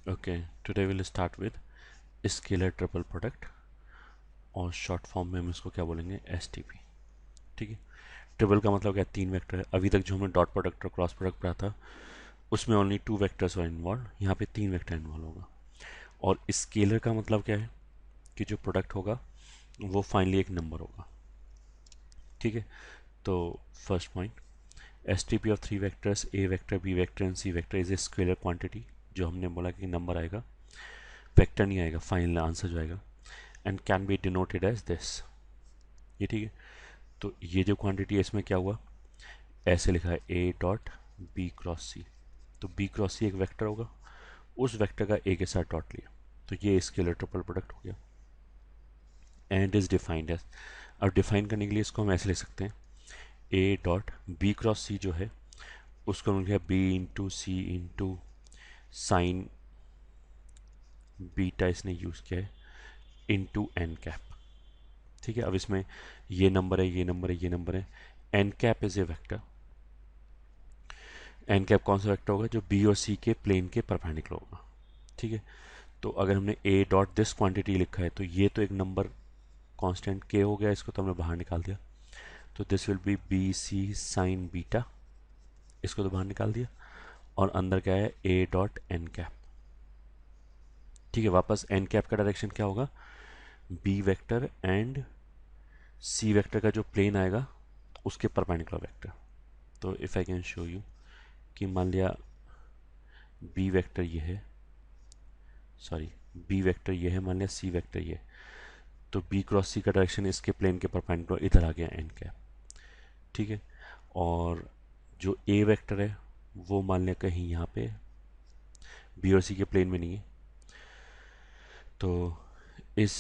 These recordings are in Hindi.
Okay, today we'll start with scalar triple product और शॉर्ट फॉर्म में हम इसको क्या बोलेंगे एसटीपी। ठीक है, ट्रिपल का मतलब क्या है? तीन वेक्टर है। अभी तक जो हमने डॉट प्रोडक्ट और क्रॉस प्रोडक्ट पढ़ा था उसमें ओनली टू वेक्टर्स वर इन्वॉल्व, यहाँ पे तीन वेक्टर इन्वॉल्व होगा। और स्केलर का मतलब क्या है कि जो प्रोडक्ट होगा वो फाइनली एक नंबर होगा। ठीक है, तो first point, STP of three vectors A vector B vector and C vector is a scalar quantity. जो हमने बोला कि नंबर आएगा, वेक्टर नहीं आएगा, फाइनल आंसर जो आएगा, and can be denoted as this. ये ठीक है, तो ये जो क्वांटिटी है इसमें क्या हुआ, ऐसे लिखा है A dot B cross C. तो बी क्रॉस सी एक वेक्टर होगा, उस वेक्टर का ए के साथ डॉट लिया, तो ये स्केलर ट्रिपल प्रोडक्ट हो गया एंड इज डिफाइंड एज। अब डिफाइन करने के लिए इसको हम ऐसे लिख सकते हैं, ए डॉट बी क्रॉस सी जो है उसको हम लिखा बी इंटू सी इंटू साइन बीटा, इसने यूज़ किया है, इंटू एन कैप। ठीक है, अब इसमें ये नंबर है, ये नंबर है, ये नंबर है, N cap is a vector. N cap कौन सा वेक्टर होगा? जो बी और सी के प्लेन के परपेंडिकुलर होगा। ठीक है, तो अगर हमने ए डॉट दिस क्वांटिटी लिखा है तो ये तो एक नंबर कांस्टेंट के हो गया, इसको तो हमने बाहर निकाल दिया, तो this will be B C sine beta, इसको तो बाहर निकाल दिया, और अंदर क्या है ए डॉट एन कैप। ठीक है, वापस एन कैप का डायरेक्शन क्या होगा? B vector and C vector का जो प्लेन आएगा उसके परपेंडिकुलर वेक्टर। तो if I can show you कि मान लिया बी वेक्टर ये है, सॉरी बी वेक्टर ये है, मान लिया सी वेक्टर ये, तो बी क्रॉस सी का डायरेक्शन इसके प्लेन के परपेंडिकुलर इधर आ गया एन कैप। ठीक है, और जो ए वेक्टर है वो मान लिया कहीं यहाँ पे बी और सी के प्लेन में नहीं है, तो इस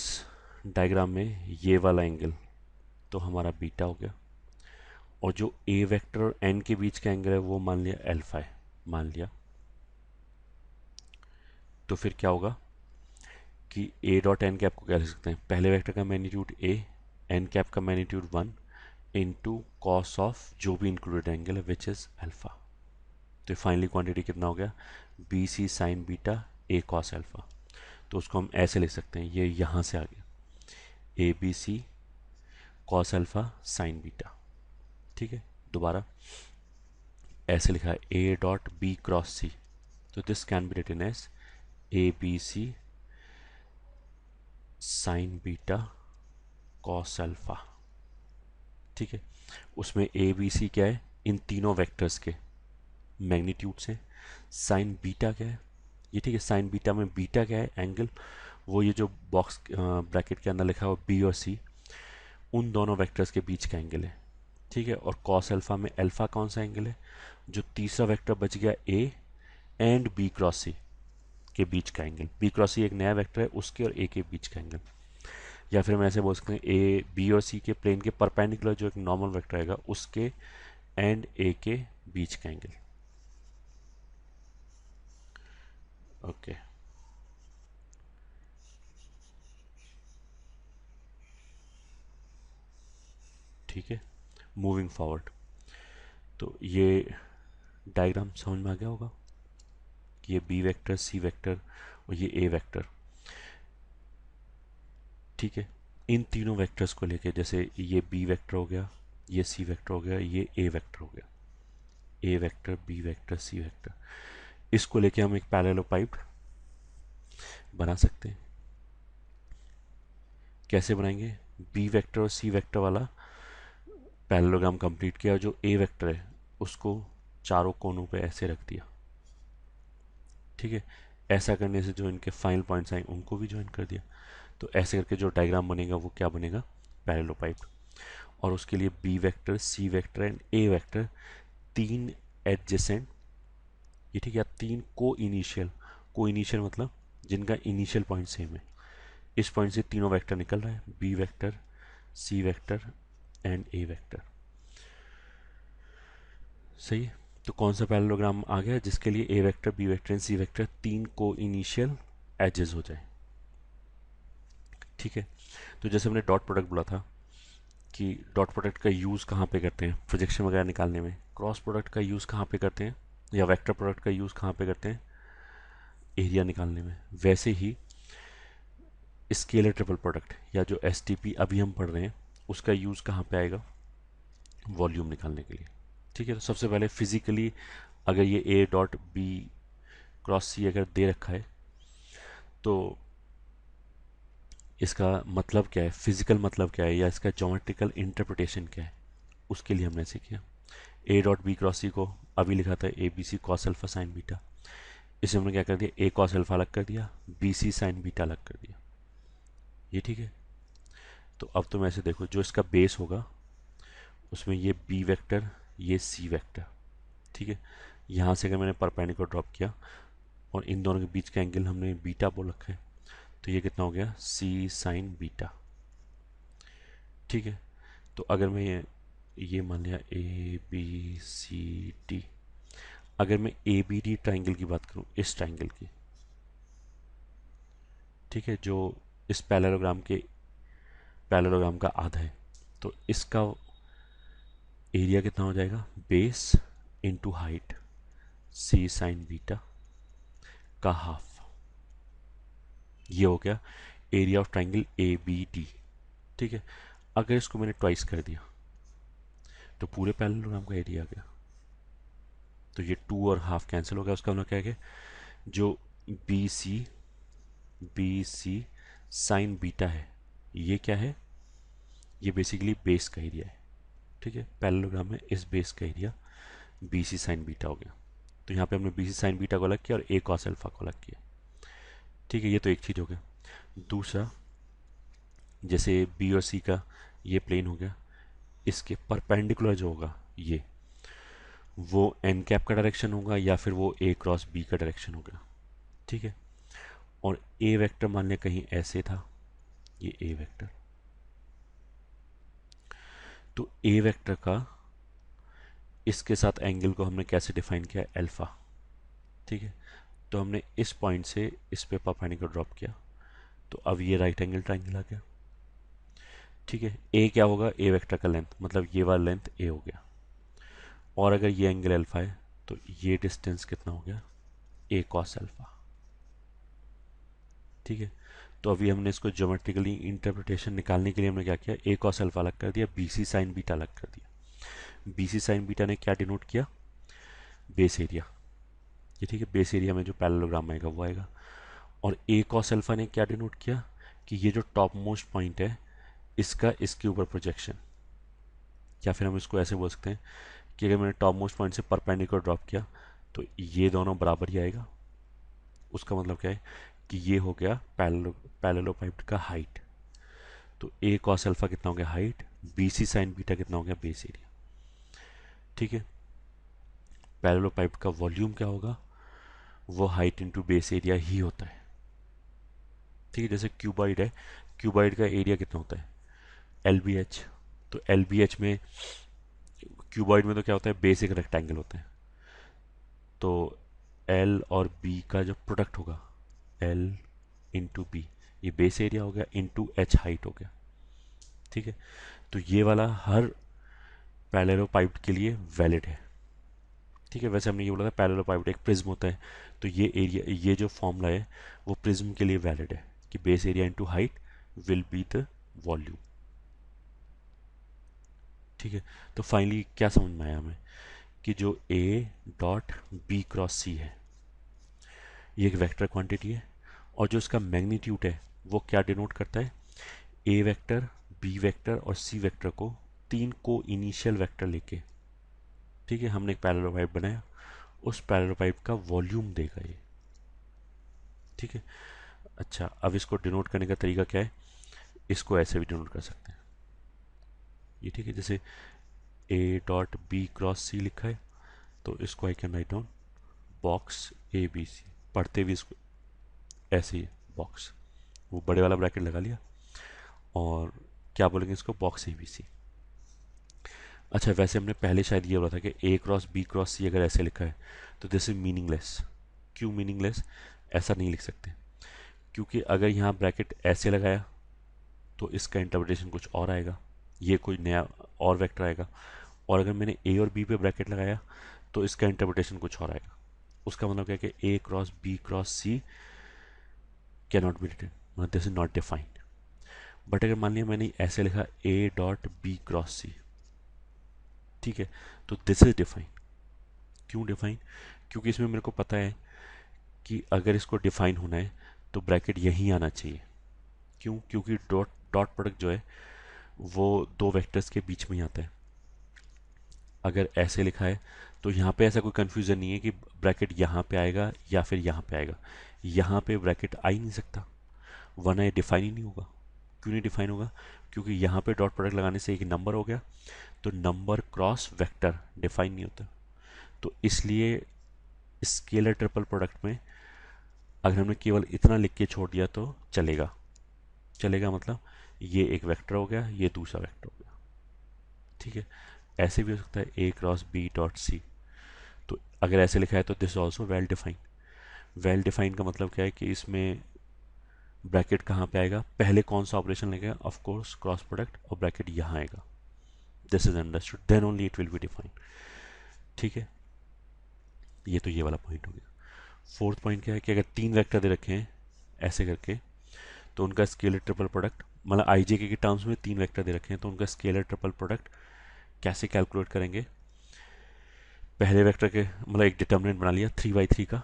डायग्राम में ये वाला एंगल तो हमारा बीटा हो गया, और जो ए वेक्टर और एन के बीच का एंगल है वो मान लिया अल्फा है, मान लिया। तो फिर क्या होगा कि ए डॉट एन कैप को क्या लिख सकते हैं? पहले वेक्टर का मैग्नीट्यूड ए, एन कैप का मैग्नीट्यूड 1 इंटू कॉस ऑफ जो भी इंक्लूडेड एंगल है विच इज अल्फा। तो फाइनली क्वांटिटी कितना हो गया? B C sine beta A cos alpha. तो उसको हम ऐसे लिख सकते हैं, ये यहाँ से आ गया A B C cos alpha sine beta. ठीक है, दोबारा ऐसे लिखा है A dot B cross C, तो this can be written as A B C sine beta cos alpha. ठीक है, उसमें ए बी सी क्या है? इन तीनों वेक्टर्स के मैग्नीट्यूड से। साइन बीटा क्या है? ये ठीक है, साइन बीटा में बीटा क्या है? एंगल। वो ये जो बॉक्स ब्रैकेट के अंदर लिखा हुआ बी और सी, उन दोनों वेक्टर्स के बीच का एंगल है। ठीक है, और कॉस अल्फा में अल्फा कौन सा एंगल है? जो तीसरा वेक्टर बच गया ए एंड बी क्रॉस सी के बीच का एंगल। बी क्रॉस सी एक नया वेक्टर है, उसके और ए के बीच का एंगल। या फिर हम ऐसे बोल सकते हैं ए बी और सी के प्लेन के परपेंडिकुलर जो एक नॉर्मल वेक्टर आएगा उसके एंड ए के बीच का एंगल। ओके, ठीक है, मूविंग फॉरवर्ड। तो ये डायग्राम समझ में आ गया होगा कि ये बी वेक्टर, सी वेक्टर और ये ए वेक्टर। ठीक है, इन तीनों वेक्टर्स को लेके, जैसे ये बी वेक्टर हो गया, ये सी वेक्टर हो गया, ये ए वेक्टर हो गया, A vector B vector C vector, इसको लेके हम एक पैरेललोपाइड बना सकते हैं। कैसे बनाएंगे? बी वेक्टर और सी वेक्टर वाला पैरेललोग्राम कंप्लीट किया, और जो ए वेक्टर है उसको चारों कोनों पे ऐसे रख दिया। ठीक है, ऐसा करने से जो इनके फाइनल पॉइंट्स आए उनको भी ज्वाइन कर दिया। तो ऐसे करके जो डायग्राम बनेगा वो क्या बनेगा? पैरेललोपाइड। और उसके लिए B vector, C vector and A vector, तीन एडजेसेंट, ये ठीक है, तीन को इनिशियल मतलब जिनका इनिशियल पॉइंट सेम है, इस पॉइंट से तीनों वेक्टर निकल रहा है, B vector, C vector and A vector. सही है, तो कौन सा पैरेललोग्राम आ गया जिसके लिए A vector B vector and C vector तीन को इनिशियल एजेस हो जाए? ठीक है, तो जैसे हमने डॉट प्रोडक्ट बोला था कि डॉट प्रोडक्ट का यूज़ कहाँ पे करते हैं? प्रोजेक्शन वगैरह निकालने में। क्रॉस प्रोडक्ट का यूज़ कहाँ पे करते हैं, या वेक्टर प्रोडक्ट का यूज़ कहाँ पे करते हैं? एरिया निकालने में, वैसे ही स्केलर ट्रिपल प्रोडक्ट या जो एसटीपी अभी हम पढ़ रहे हैं उसका यूज़ कहाँ पे आएगा, वॉल्यूम निकालने के लिए। ठीक है, तो सबसे पहले फिजिकली अगर ये ए डॉट बी क्रॉस सी अगर दे रखा है तो इसका मतलब क्या है, फिजिकल मतलब क्या है, या इसका ज्योमेट्रिकल इंटरप्रिटेशन क्या है, उसके लिए हमने ऐसे किया। A dot B cross C को अभी लिखा था A B C cos alpha sine beta, इसे हमने क्या कर दिया, ए कॉस अल्फा अलग कर दिया, बी सी साइन बीटा अलग कर दिया। ये ठीक है। तो अब तुम ऐसे देखो, जो इसका बेस होगा उसमें ये बी वेक्टर, ये सी वेक्टर। ठीक है, यहाँ से अगर मैंने परपेंडिकुलर ड्रॉप किया और इन दोनों के बीच का एंगल हमने बीटा बोल रखा है, तो ये कितना हो गया, सी साइन बीटा। ठीक है, तो अगर मैं ये मान लिया ए बी सी डी, अगर मैं ए बी डी ट्राइंगल की बात करूं, इस ट्राइंगल की, ठीक है, जो इस पैरेललोग्राम का आधा है, तो इसका एरिया कितना हो जाएगा, base into height C sine beta का हाफ। ये हो गया area of triangle A B D. ठीक है, अगर इसको मैंने ट्वाइस कर दिया तो पूरे पैरेललोग्राम का एरिया आ गया। तो ये टू और हाफ कैंसिल हो गया, उसका मतलब क्या है कि जो बी सी साइन बीटा है, ये क्या है, ये बेसिकली बेस का एरिया है। ठीक है, पैरेललोग्राम में इस बेस का area B C sine beta हो गया। तो यहाँ पे हमने बी सी साइन बीटा को अलग किया और ए कॉस अल्फा को अलग किया। ठीक है, ये तो एक चीज़ हो गया। दूसरा, जैसे बी और सी का ये प्लेन हो गया, इसके परपेंडिकुलर जो होगा ये, वो एन कैप का डायरेक्शन होगा या फिर वो ए क्रॉस बी का डायरेक्शन होगा। ठीक है, और ए वेक्टर मान लिया कहीं ऐसे था, ये ए वेक्टर, तो ए वेक्टर का इसके साथ एंगल को हमने कैसे डिफाइन किया, अल्फा। ठीक है, तो हमने इस पॉइंट से इस पे परपेंडिकुलर ड्रॉप किया, तो अब ये राइट एंगल ट्राइंगल आ गया। ठीक है, ए क्या होगा, ए वेक्टर का लेंथ, मतलब ये वाला लेंथ ए हो गया, और अगर ये एंगल अल्फा है तो ये डिस्टेंस कितना हो गया, ए कॉस अल्फा। ठीक है, तो अभी हमने इसको ज्योमेट्रिकली इंटरप्रिटेशन निकालने के लिए हमने क्या किया, ए कॉस अल्फा अलग कर दिया, बी सी साइन बीटा अलग कर दिया। बी सी साइन बीटा ने क्या डिनोट किया, बेस एरिया। ये ठीक है, बेस एरिया में जो पैरेललोग्राम आएगा वो आएगा। और ए कॉस अल्फा ने क्या डिनोट किया, कि ये जो टॉप मोस्ट पॉइंट है इसका इसके ऊपर प्रोजेक्शन, या फिर हम इसको ऐसे बोल सकते हैं कि अगर मैंने टॉप मोस्ट पॉइंट से परपेंडिकुलर ड्रॉप किया तो ये दोनों बराबर ही आएगा। उसका मतलब क्या है कि ये हो गया पैरेललोपाइड का हाइट। तो ए कॉस अल्फा कितना हो गया height, B C sine beta कितना हो गया बेस एरिया। ठीक है, पैरेललोपाइड का वॉल्यूम क्या होगा, वो हाइट इंटू बेस एरिया ही होता है। ठीक है, जैसे क्यूबॉइड है, क्यूबॉइड का एरिया कितना होता है, एल बी एच। तो एल बी एच में, क्यूबॉइड में तो क्या होता है, बेस एक रेक्टेंगल होता है, तो एल और बी का जो प्रोडक्ट होगा, एल इंटू बी, ये बेस एरिया हो गया इंटू एच हाइट हो गया। ठीक है, तो ये वाला हर पैरेललोपाइड के लिए वैलिड है। ठीक है, वैसे हमने ये बोला था पैरेललोपाइड एक प्रिज्म होता है, तो ये एरिया, ये जो फॉर्मूला है वो प्रिज्म के लिए वैलिड है कि base area into height will be the volume. ठीक है, तो फाइनली क्या समझ में आया हमें, कि जो ए डॉट बी क्रॉस सी है ये एक वेक्टर क्वांटिटी है, और जो इसका मैग्नीट्यूड है वो क्या डिनोट करता है, ए वेक्टर, बी वेक्टर और सी वेक्टर को तीन को इनिशियल वेक्टर लेके, ठीक है, हमने एक पैरेललोपाइड बनाया, उस पैरेललोपाइड का वॉल्यूम देगा ये। ठीक है, अच्छा, अब इसको डिनोट करने का तरीका क्या है, इसको ऐसे भी डिनोट कर सकते हैं ये। ठीक है, जैसे A dot B cross C लिखा है, तो इसको I can write down box A B C, पढ़ते हुए इसको ऐसे ही बॉक्स, वो बड़े वाला ब्रैकेट लगा लिया, और क्या बोलेंगे इसको, बॉक्स ए बी सी। अच्छा, वैसे हमने पहले शायद ये बोला था कि A cross B cross C अगर ऐसे लिखा है तो दिस इज मीनिंगलेस। क्यों मीनिंगलेस, ऐसा नहीं लिख सकते, क्योंकि अगर यहाँ ब्रैकेट ऐसे लगाया तो इसका इंटरप्रिटेशन कुछ और आएगा, ये कोई नया और वेक्टर आएगा, और अगर मैंने ए और बी पे ब्रैकेट लगाया तो इसका इंटरप्रिटेशन कुछ और आएगा। उसका मतलब क्या है कि A cross B cross C can not be written, मतलब this is not defined. But अगर मान लिया मैंने ऐसे लिखा A dot B cross C, ठीक है, तो दिस इज डिफाइंड। क्यों डिफाइन? क्योंकि इसमें मेरे को पता है कि अगर इसको डिफाइन होना है तो ब्रैकेट यहीं आना चाहिए। क्यों? क्योंकि डॉट डॉट प्रोडक्ट जो है वो दो वेक्टर्स के बीच में ही आता है। अगर ऐसे लिखा है तो यहाँ पे ऐसा कोई कंफ्यूजन नहीं है कि ब्रैकेट यहाँ पे आएगा या फिर यहाँ पे आएगा। यहाँ पे ब्रैकेट आ ही नहीं सकता, वरना ये डिफाइन ही नहीं होगा। क्यों नहीं डिफाइन होगा? क्योंकि यहाँ पे डॉट प्रोडक्ट लगाने से एक नंबर हो गया, तो नंबर क्रॉस वेक्टर डिफाइन नहीं होता। तो इसलिए स्केलर ट्रिपल प्रोडक्ट में अगर हमने केवल इतना लिख के छोड़ दिया तो चलेगा। चलेगा मतलब ये एक वेक्टर हो गया, ये दूसरा वेक्टर हो गया, ठीक है। ऐसे भी हो सकता है ए क्रॉस बी डॉट सी। तो अगर ऐसे लिखा है तो this also well defined. Well defined का मतलब क्या है कि इसमें ब्रैकेट कहाँ पे आएगा, पहले कौन सा ऑपरेशन लगेगा, ऑफ कोर्स क्रॉस प्रोडक्ट, और ब्रैकेट यहाँ आएगा। This is understood, then only it will be defined, ठीक है। ये तो ये वाला पॉइंट हो गया। फोर्थ पॉइंट क्या है कि अगर तीन वेक्टर दे रखे हैं ऐसे करके, तो उनका स्केलर ट्रिपल प्रोडक्ट, मतलब आई जे के टर्म्स में तीन वेक्टर दे रखे हैं तो उनका स्केलर ट्रिपल प्रोडक्ट कैसे कैलकुलेट करेंगे। पहले वेक्टर के मतलब एक डिटर्मिनेंट बना लिया 3 by 3 का।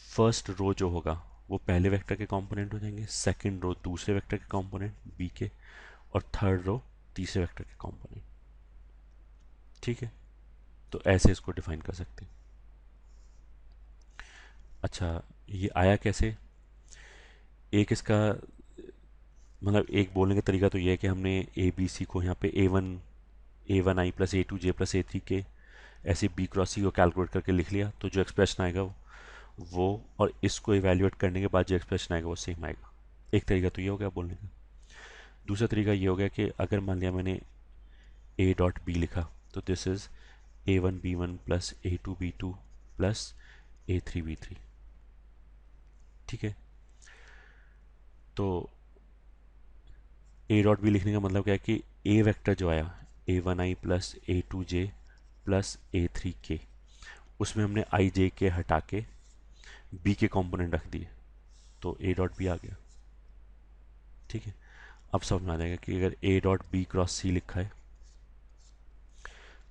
फर्स्ट रो जो होगा वो पहले वेक्टर के कंपोनेंट हो जाएंगे, सेकंड रो दूसरे वेक्टर के कंपोनेंट बी के, और थर्ड रो तीसरे वेक्टर के कंपोनेंट, ठीक है। तो ऐसे इसको डिफाइन कर सकते हैं। अच्छा, ये आया कैसे? एक इसका मतलब एक बोलने का तरीका तो ये है कि हमने ए बी सी को यहाँ पे ए वन आई प्लस A2J+A3K ऐसे बी क्रॉस सी को कैलकुलेट करके लिख लिया, तो जो एक्सप्रेशन आएगा वो और इसको इवेल्युएट करने के बाद जो एक्सप्रेशन आएगा वो सेम आएगा। एक तरीका तो ये हो गया बोलने का। दूसरा तरीका ये हो गया कि अगर मान लिया मैंने ए डॉट बी लिखा तो this is A1B1 plus A2B2 plus A3B3, ठीक है। तो ए डॉट बी लिखने का मतलब क्या है कि ए वेक्टर जो आया A1I plus A2J plus A3K, उसमें हमने आई जे के हटा के बी के कंपोनेंट रख दिए, तो ए डॉट बी आ गया, ठीक है। अब समझ में आ जाएगा कि अगर ए डॉट बी क्रॉस सी लिखा है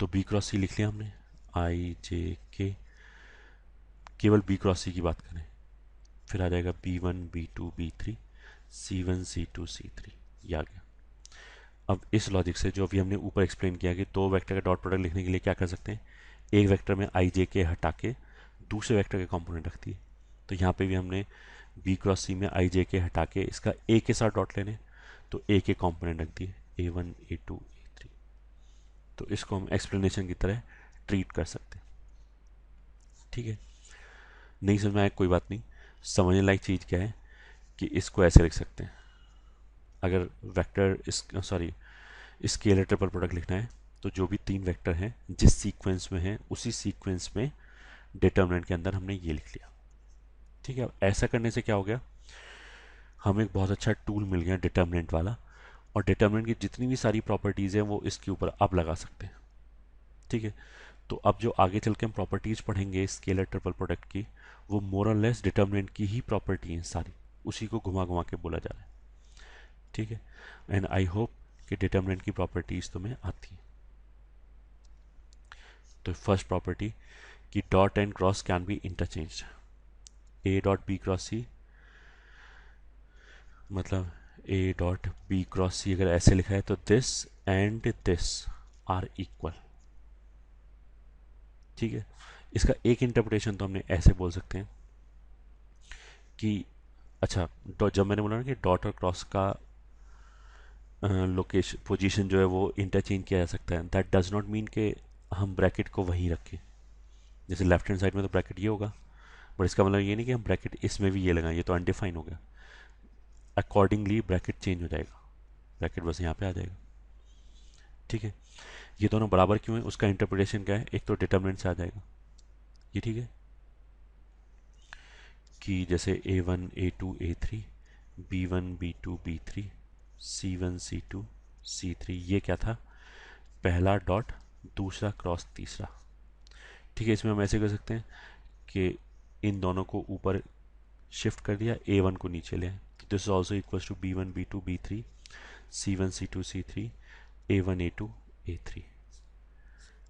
तो बी क्रॉस सी लिख लिया हमने, आई जे के, केवल बी क्रॉस सी की बात करें, फिर आ जाएगा B1 B2 B3 C1 C2 C3, ये आ गया। अब इस लॉजिक से जो अभी हमने ऊपर एक्सप्लेन किया कि दो वेक्टर का डॉट प्रोडक्ट लिखने के लिए क्या कर सकते हैं, एक वेक्टर में आई जे के हटा के दूसरे वेक्टर के कंपोनेंट रख दिए, तो यहाँ पे भी हमने बी क्रॉस सी में आई जे के हटा के इसका ए के साथ डॉट लेने, तो ए के कंपोनेंट रख दिए A1 A2 A3। तो इसको हम एक्सप्लेनेशन की तरह ट्रीट कर सकते हैं, ठीक है। नहीं समझ में आया कोई बात नहीं। समझने लायक चीज़ क्या है कि इसको ऐसे लिख सकते हैं, अगर वेक्टर इस सॉरी स्केलर ट्रिपल प्रोडक्ट लिखना है तो जो भी तीन वेक्टर हैं जिस सीक्वेंस में हैं उसी सीक्वेंस में डिटर्मिनेंट के अंदर हमने ये लिख लिया, ठीक है। अब ऐसा करने से क्या हो गया, हमें एक बहुत अच्छा टूल मिल गया डिटर्मिनेंट वाला, और डिटर्मिनेंट की जितनी भी सारी प्रॉपर्टीज़ हैं वो इसके ऊपर अब लगा सकते हैं, ठीक है। तो अब जो आगे चल के हम प्रॉपर्टीज़ पढ़ेंगे स्केलर ट्रिपल प्रोडक्ट की, वो मोर और लेस डिटर्मिनेंट की ही प्रॉपर्टी हैं सारी, उसी को घुमा घुमा के बोला जा रहा है, ठीक है। एंड आई होप कि डिटर्मिनेंट की प्रॉपर्टीज़ तुम्हें आती हैं। तो फर्स्ट प्रॉपर्टी कि dot and cross can be interchange, A dot B cross C मतलब A dot B cross C अगर ऐसे लिखा है तो this and this are equal, ठीक है। इसका एक इंटरप्रिटेशन तो हमने ऐसे बोल सकते हैं कि अच्छा, जब मैंने बोला ना कि डॉट और क्रॉस का लोकेशन पोजीशन जो है वो इंटरचेंज किया जा सकता है, दैट डज नॉट मीन कि हम ब्रैकेट को वहीं रखें। जैसे लेफ्ट हैंड साइड में तो ब्रैकेट ये होगा, बट इसका मतलब ये नहीं कि हम ब्रैकेट इसमें भी ये लगाएं, ये तो अनडिफाइन हो गया। अकॉर्डिंगली ब्रैकेट चेंज हो जाएगा, ब्रैकेट बस यहाँ पे आ जाएगा, ठीक है। ये दोनों बराबर क्यों है उसका इंटरप्रिटेशन क्या है, एक तो डिटर्मिनेंट से आ जाएगा ये, ठीक है, कि जैसे A1 A2 A3 B1 B2 B3 C1 C2 C3, ये क्या था, पहला डॉट दूसरा क्रॉस तीसरा, ठीक है। इसमें हम ऐसे कर सकते हैं कि इन दोनों को ऊपर शिफ्ट कर दिया, A1 को नीचे ले आए, तो this is also equal to B1 B2 B3 C1 C2 C3 A1 A2 A3।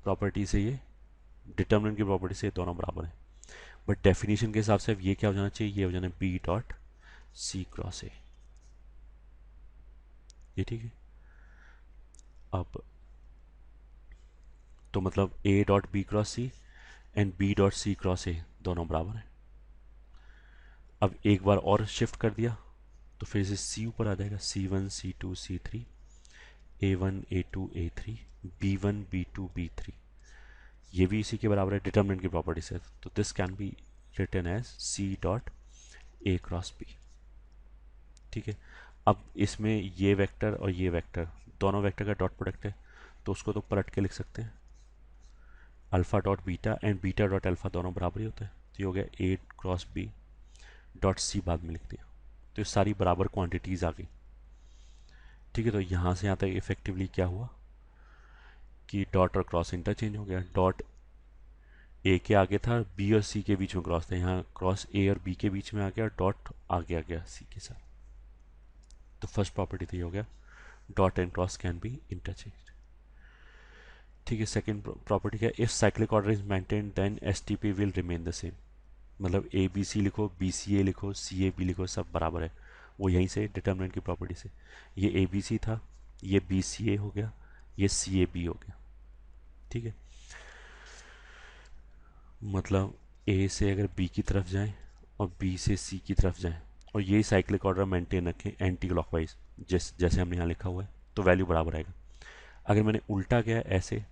Property से ये, डिटर्मिनेंट की प्रॉपर्टी से ये दोनों बराबर है, बट डेफिनेशन के हिसाब से अब ये क्या हो जाना चाहिए, ये हो जाना B dot C cross A। ये ठीक है। अब तो मतलब A dot B cross C and B dot C cross A दोनों बराबर हैं। अब एक बार और शिफ्ट कर दिया तो फिर से C ऊपर आ जाएगा, C1 C2 C3 A1 A2 A3 B1 B2 B3, ये भी इसी के बराबर है डिटर्मिनेंट की प्रॉपर्टी से, तो this can be written as C dot A cross B। ठीक है। अब इसमें ये वेक्टर और ये वेक्टर, दोनों वेक्टर का डॉट प्रोडक्ट है, तो उसको तो पलट के लिख सकते हैं, alpha dot beta and beta dot alpha दोनों बराबर ही होते हैं, तो ये हो गया A cross B dot C बाद में लिख दिया, तो ये सारी बराबर क्वांटिटीज आ गई। ठीक है, तो यहाँ से यहाँ तक इफेक्टिवली क्या हुआ कि डॉट और क्रॉस इंटरचेंज हो गया, डॉट ए के आगे था, बी और सी के बीच में क्रॉस था, यहाँ क्रॉस ए और बी के बीच में आ गया, डॉट आगे आ गया सी के साथ। तो फर्स्ट प्रॉपर्टी तो ये हो गया, dot and cross can be interchange. ठीक है, सेकंड प्रॉपर्टी क्या, if cyclic order is maintain then S T P will remain the same. मतलब ए बी सी लिखो, बी सी ए लिखो, सी ए बी लिखो, सब बराबर है, वो यहीं से डिटर्मिनेंट की प्रॉपर्टी से। ये ए बी सी था, ये बी सी ए हो गया, ये सी ए बी हो गया। ठीक है, मतलब ए से अगर बी की तरफ जाएं और बी से सी की तरफ जाएं और यही साइक्लिक ऑर्डर मेंटेन रखें एंटी क्लॉकवाइज, जैसे हमने यहाँ लिखा हुआ है, तो वैल्यू बराबर आएगा। अगर मैंने उल्टा गया ऐसे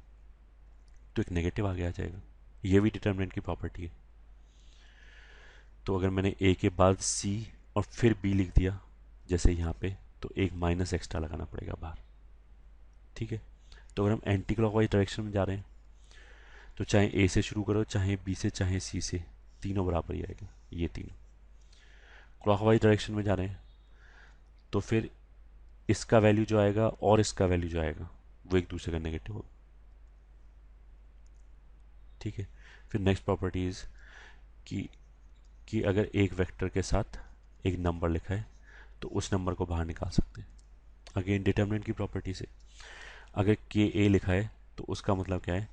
तो एक नेगेटिव आगे आ जाएगा, ये भी डिटर्मिनेंट की प्रॉपर्टी है। तो अगर मैंने ए के बाद सी और फिर बी लिख दिया जैसे यहाँ पे, तो एक माइनस एक्स्ट्रा लगाना पड़ेगा बाहर। ठीक है, तो अगर हम एंटी क्लॉकवाइज डायरेक्शन में जा रहे हैं तो चाहे ए से शुरू करो, चाहे बी से, चाहे सी से, तीनों बराबर ही आएगा, ये तीनों। क्लॉकवाइज डायरेक्शन में जा रहे हैं तो फिर इसका वैल्यू जो आएगा और इसका वैल्यू जो आएगा वो एक दूसरे का नेगेटिव होगा। ठीक है, फिर नेक्स्ट प्रॉपर्टीज कि अगर एक वेक्टर के साथ एक नंबर लिखा है तो उस नंबर को बाहर निकाल सकते हैं, अगेन डिटर्मिनेंट की प्रॉपर्टी से। अगर के ए लिखा है तो उसका मतलब क्या है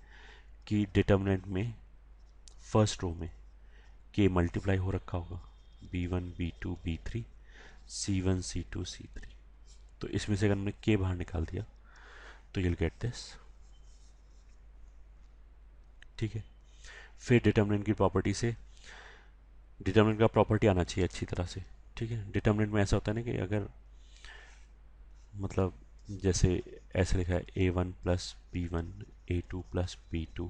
कि डिटर्मिनेंट में फर्स्ट रो में के मल्टीप्लाई हो रखा होगा, B1 B2 B3 C1 C2 C3, तो इसमें से अगर हमने के बाहर निकाल दिया तो you'll गेट दिस। ठीक है, फिर डिटर्मिनेंट की प्रॉपर्टी से, डिटर्मिनेंट का प्रॉपर्टी आना चाहिए अच्छी तरह से। ठीक है, डिटर्मिनेंट में ऐसा होता है ना कि अगर मतलब जैसे ऐसे लिखा है A1 plus B1 A2 plus B2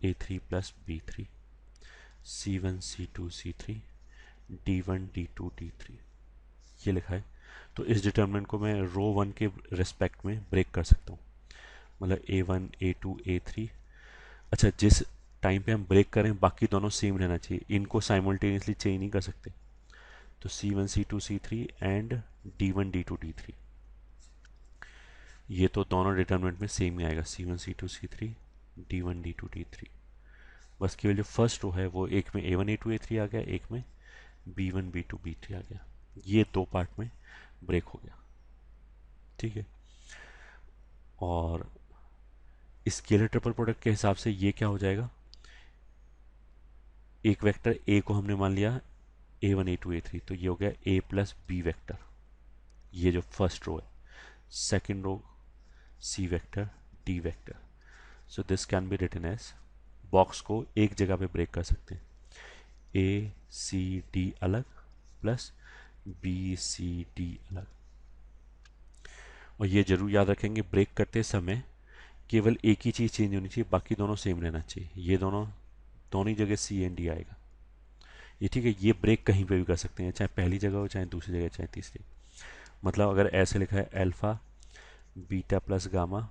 A3 plus B3 C1 C2 C3 D1 D2 D3, ये लिखा है, तो इस डिटर्मिनेंट को मैं रो वन के रिस्पेक्ट में ब्रेक कर सकता हूँ, मतलब A1 A2 A3। अच्छा, जिस टाइम पे हम ब्रेक करें बाकी दोनों सेम रहना चाहिए, इनको साइमल्टेनियसली चेंज नहीं कर सकते, तो C1 C2 C3 and D1 D2 D3, ये तो दोनों डिटर्मिनेंट में सेम ही आएगा, C1 C2 C3 D1 D2 D3। बस केवल जो फर्स्ट रो है वो एक में A1 A2 A3 आ गया, एक में B1 B2 B3 आ गया, ये दो पार्ट में ब्रेक हो गया। ठीक है, और स्केलर ट्रिपल प्रोडक्ट के हिसाब से ये क्या हो जाएगा, एक वेक्टर ए को हमने मान लिया A1 A2 A3, तो ये हो गया A प्लस बी वेक्टर, ये जो फर्स्ट रो है, second row C vector D vector. So this can be written as, box को एक जगह पे ब्रेक कर सकते हैं, ए सी डी अलग प्लस बी सी डी अलग। और ये जरूर याद रखेंगे, ब्रेक करते समय केवल एक ही चीज़ चेंज होनी चाहिए, बाकी दोनों सेम रहना चाहिए, ये दोनों दोनों ही जगह सी एंड डी आएगा। ये ठीक है, ये ब्रेक कहीं पे भी कर सकते हैं, चाहे पहली जगह हो, चाहे दूसरी जगह, चाहे तीसरी। मतलब अगर ऐसे लिखा है alpha beta plus gamma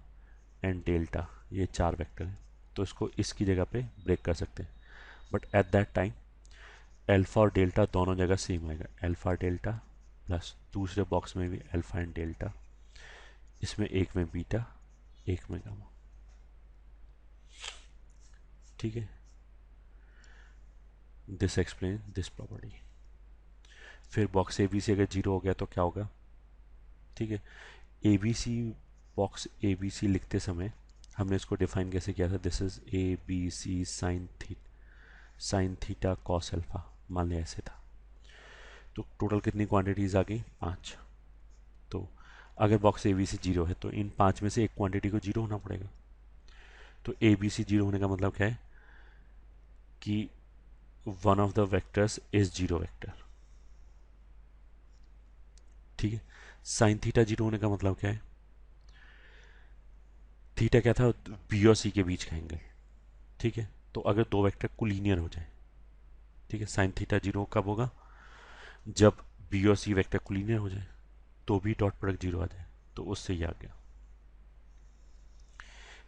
and delta, ये चार वेक्टर हैं, तो इसको इसकी जगह पे ब्रेक कर सकते हैं, but at that time alpha और डेल्टा दोनों जगह सेम आएगा, अल्फा डेल्टा प्लस दूसरे बॉक्स में भी अल्फा एंड डेल्टा, इसमें एक में बीटा एक में गामा। ठीक है, दिस एक्सप्लेन दिस प्रॉपर्टी। फिर बॉक्स ए बी सी अगर जीरो हो गया तो क्या होगा, ठीक है। A B C, box A B C लिखते समय हमने इसको डिफाइन कैसे किया था, this is A B C sine theta cos alpha, मान लिया ऐसे था। तो टोटल कितनी क्वांटिटीज आ गई, 5। तो अगर box A B C zero है तो इन 5 में से एक क्वांटिटी को जीरो होना पड़ेगा। तो ए बी सी जीरो होने का मतलब क्या है कि one of the vectors is zero vector, ठीक है। साइन थीटा जीरो होने का मतलब क्या है, थीटा क्या था, बी और सी के बीच का एंगल, ठीक है। तो अगर दो वेक्टर कोलिनियर हो जाए, ठीक है, साइन थीटा जीरो कब होगा, जब बी और सी वेक्टर कोलिनियर हो जाए, तो भी डॉट प्रोडक्ट जीरो आ जाए। तो उससे ये आ गया।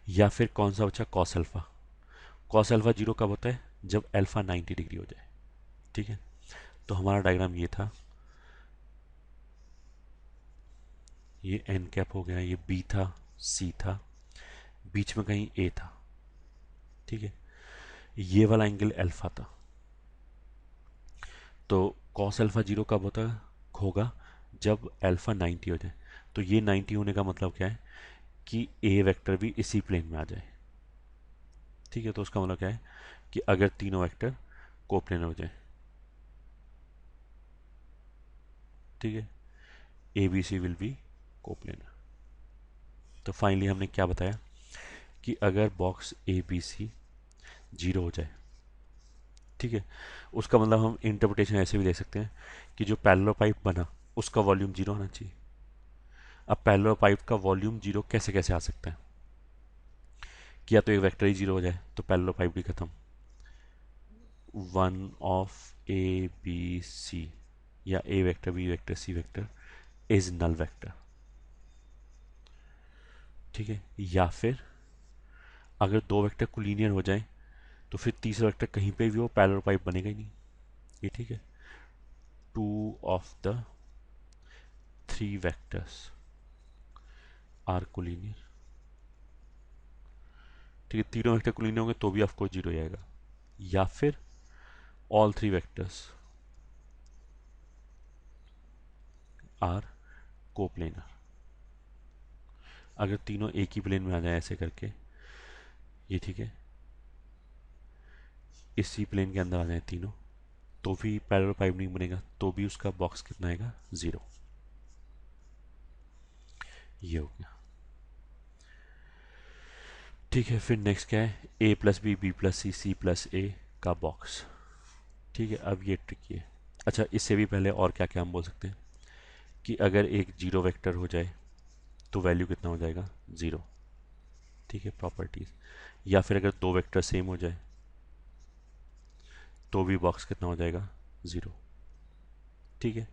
या फिर कौन सा बचा, cos alpha. Cos alpha zero कब होता है, जब अल्फा 90 डिग्री हो जाए, ठीक है। तो हमारा डायग्राम ये था, ये एन कैप हो गया, ये बी था, सी था, बीच में कहीं ए था, ठीक है। ये वाला एंगल अल्फा था। तो कॉस अल्फा जीरो कब होता होगा, जब अल्फा 90 हो जाए। तो ये 90 होने का मतलब क्या है कि ए वेक्टर भी इसी प्लेन में आ जाए, ठीक है। तो उसका मतलब क्या है कि अगर तीनों वेक्टर कोप्लेनर हो जाए, ठीक है, A B C will be coplanar. तो फाइनली हमने क्या बताया कि अगर box A B C zero हो जाए, ठीक है, उसका मतलब हम इंटरप्रिटेशन ऐसे भी दे सकते हैं कि जो पैरेलल पाइप बना उसका वॉल्यूम जीरो होना चाहिए। अब पैरेलल पाइप का वॉल्यूम जीरो कैसे कैसे आ सकता है, कि या तो एक वेक्टर ही जीरो हो जाए तो पैरेलल पाइप भी खत्म, one of A B C या A vector B vector C vector is null vector, ठीक है। या फिर अगर दो वेक्टर कोलिनियर हो जाए तो फिर तीसरा वेक्टर कहीं पे भी वो पैरेलल पाइप बनेगा ही नहीं, ये ठीक है। Two of the three vectors are collinear, ठीक है, तीनों वेक्टर कोलिनियर होंगे तो भी ऑफकोर्स जीरो आएगा। या फिर all three vectors are coplanar, अगर तीनों एक ही प्लेन में आ जाए ऐसे करके, ये ठीक है, इसी प्लेन के अंदर आ जाए तीनों, तो भी पैरेलल पाइप नहीं बनेगा, तो भी उसका बॉक्स कितना आएगा, जीरो। ये हो गया, ठीक है। फिर नेक्स्ट क्या है, A plus B plus C plus A का बॉक्स, ठीक है। अब ये ट्रिकी है। अच्छा, इससे भी पहले और क्या क्या हम बोल सकते हैं कि अगर एक जीरो वेक्टर हो जाए तो वैल्यू कितना हो जाएगा, ज़ीरो, ठीक है, प्रॉपर्टीज। या फिर अगर दो वेक्टर सेम हो जाए तो भी बॉक्स कितना हो जाएगा, ज़ीरो, ठीक है।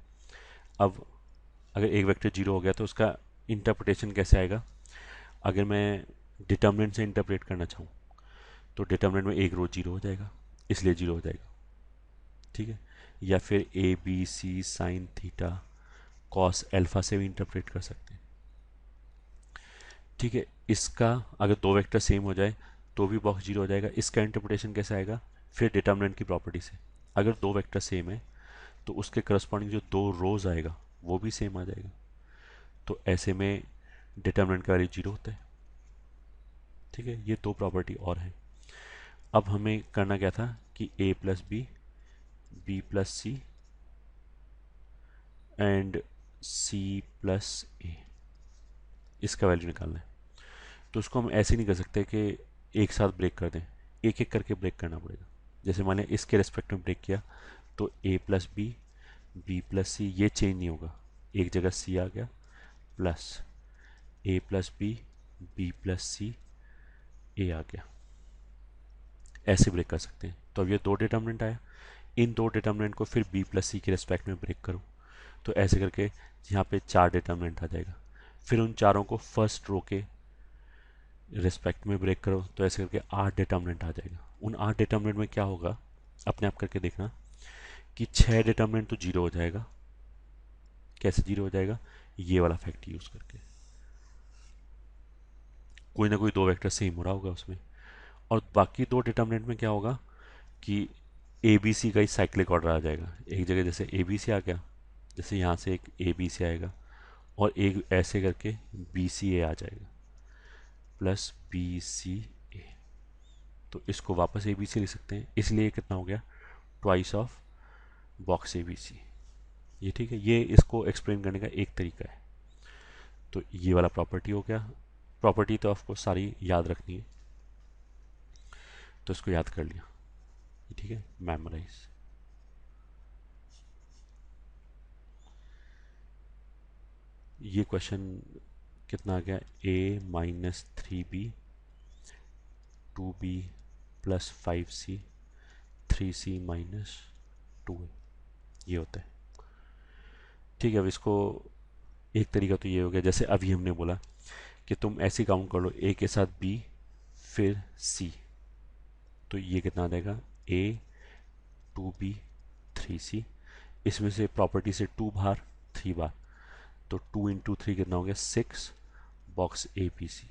अब अगर एक वेक्टर जीरो हो गया तो उसका इंटरप्रिटेशन कैसे आएगा, अगर मैं डिटर्मिनेंट से इंटरप्रेट करना चाहूँ तो डिटर्मिनेंट में एक रो जीरो हो जाएगा, इसलिए जीरो हो जाएगा, ठीक है। या फिर A B C sine theta cos alpha से भी इंटरप्रेट कर सकते हैं, ठीक है। इसका अगर दो वेक्टर सेम हो जाए तो भी बॉक्स जीरो हो जाएगा, इसका इंटरप्रिटेशन कैसे आएगा, फिर डिटर्मिनेंट की प्रॉपर्टी से। अगर दो वेक्टर सेम है तो उसके करस्पॉन्डिंग जो दो रोज आएगा वो भी सेम आ जाएगा, तो ऐसे में डिटर्मिनेंट का वैल्यू जीरो होता है, ठीक है। ये दो प्रॉपर्टी और है। अब हमें करना क्या था कि A plus B plus C and C plus A, इसका वैल्यू निकालना है। तो उसको हम ऐसे नहीं कर सकते कि एक साथ ब्रेक कर दें, एक एक करके ब्रेक करना पड़ेगा। जैसे मैंने इसके रेस्पेक्ट में ब्रेक किया तो ए प्लस बी प्लस सी ये चेंज नहीं होगा, एक जगह सी आ गया, प्लस ए प्लस बी प्लस सी ए आ गया, ऐसे ब्रेक कर सकते हैं। तो अब ये दो डिटर्मिनेंट आया, इन दो डिटर्मिनेंट को फिर बी प्लस सी के रेस्पेक्ट में ब्रेक करूँ तो ऐसे करके यहाँ पे चार डिटर्मिनेंट आ जाएगा। फिर उन चारों को फर्स्ट रो के रिस्पेक्ट में ब्रेक करो तो ऐसे करके आठ डिटर्मिनेंट आ जाएगा। उन आठ डिटर्मिनेंट में क्या होगा, अपने आप करके देखना कि छः डिटर्मिनेंट तो जीरो हो जाएगा। कैसे जीरो हो जाएगा, ये वाला फैक्ट यूज करके, कोई ना कोई दो वेक्टर सेम हो रहा होगा उसमें। और बाकी दो डिटर्मिनेंट में क्या होगा कि ए बी सी का ही साइक्लिक ऑर्डर आ जाएगा। एक जगह जैसे ए बी सी आ गया, जैसे यहाँ से एक ए बी सी आएगा और एक ऐसे करके बी सी ए आ जाएगा प्लस बी सी ए। तो इसको वापस ए बी सी लिख सकते हैं, इसलिए कितना हो गया, twice of box A B C. ये ठीक है, ये इसको एक्सप्लेन करने का एक तरीका है। तो ये वाला प्रॉपर्टी हो गया। प्रॉपर्टी तो आपको सारी याद रखनी है, तो इसको याद कर लिया, ठीक है, मेमोराइज। ये क्वेश्चन कितना आ गया, a minus 3b 2b plus 5c 3c minus 2a, ये होता है। ठीक है, अब इसको एक तरीका तो ये हो गया, जैसे अभी हमने बोला कि तुम ऐसे काउंट कर लो, a के साथ b फिर c, तो ये कितना आ जाएगा, a 2b 3c। इसमें से प्रॉपर्टी से 2 बार 3 बार, तो 2 इंटू 3 कितना हो गया, 6 बॉक्स ए बी सी।